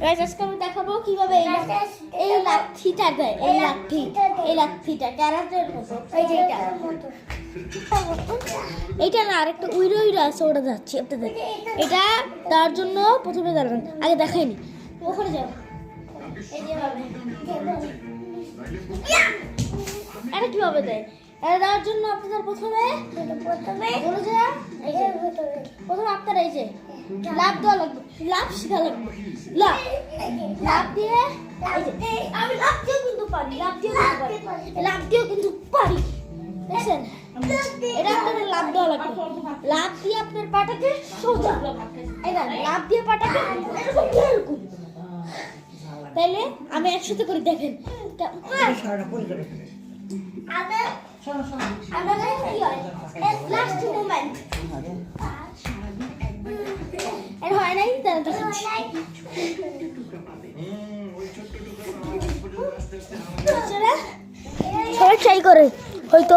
Guys আজকে আমি দেখাবো কিভাবে এই লাঠিটা দেয়। এই লাঠিটা ক্যারাটের মতো। এই যে এইটা না আরেকটা উইরো আছে, ওটা যাচ্ছে আপনাদের। এটা তার জন্য প্রথমে দাঁড়ান, আগে দেখাইনি। ওখানে যাও, এই যে ভাবে এটা কিভাবে দেয়। এটা দেওয়ার জন্য আপনাদের প্রথমে বলে যে প্রথমে আপনারা এই যে লাভ দেওয়া লাগবে, লাভ শেখা লাগবে। লাভ দিয়ে আমি লাভ দিয়েও কিন্তু পারি, লাভ দিয়েও কিন্তু পারি। দেখছেন, এটা আপনাদের লাভ দেওয়া লাগবে। লাভ দিয়ে আপনার পাটাকে সোজা, এটা লাভ দিয়ে পাটাকে এরকম। তাইলে আমি একসাথে করে দেখেন। লাস্ট মোমেন্ট এর হয় নাই, তাহলে দেখাচ্ছি। সবাই ট্রাই করে, হয়তো